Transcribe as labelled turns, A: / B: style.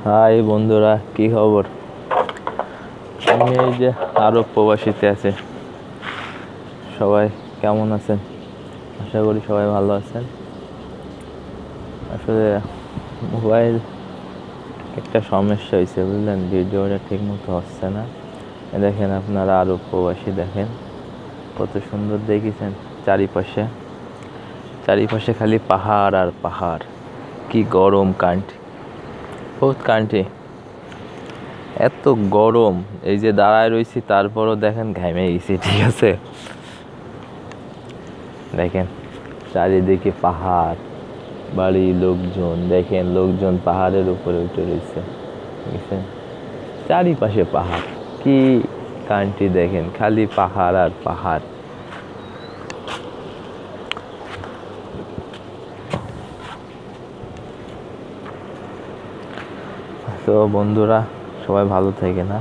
A: High বন্ধুরা, কি খবর? আমি এই যে আরব প্রবাসীতে আছে। সবাই কেমন আছেন? আশা করি সবাই ভালো আছেন। আসলে মোবাইল একটা সমস্যা হয়েছে, বুঝলেন? ভিডিওটা ঠিক মতো হচ্ছে না। দেখেন, আপনারা আরব প্রবাসী দেখেন কত সুন্দর দেখেছেন। চারিপাশে চারিপাশে খালি পাহাড় আর পাহাড়। কি গরম কান্ট্রি, বহুত কান্ট্রি, এত গরম। এই যে দাঁড়ায় রয়েছি, তারপরও দেখেন ঘামে গেছি, ঠিক আছে? দেখেন চারিদিকে পাহাড়, বাড়ি, লোকজন। দেখেন লোকজন পাহাড়ের উপরে উঠে রয়েছে, বুঝছেন? চারিপাশে পাহাড়। কি কান্ট্রি দেখেন, খালি পাহাড় আর পাহাড়। তো বন্ধুরা, সবাই ভালো থাকে না।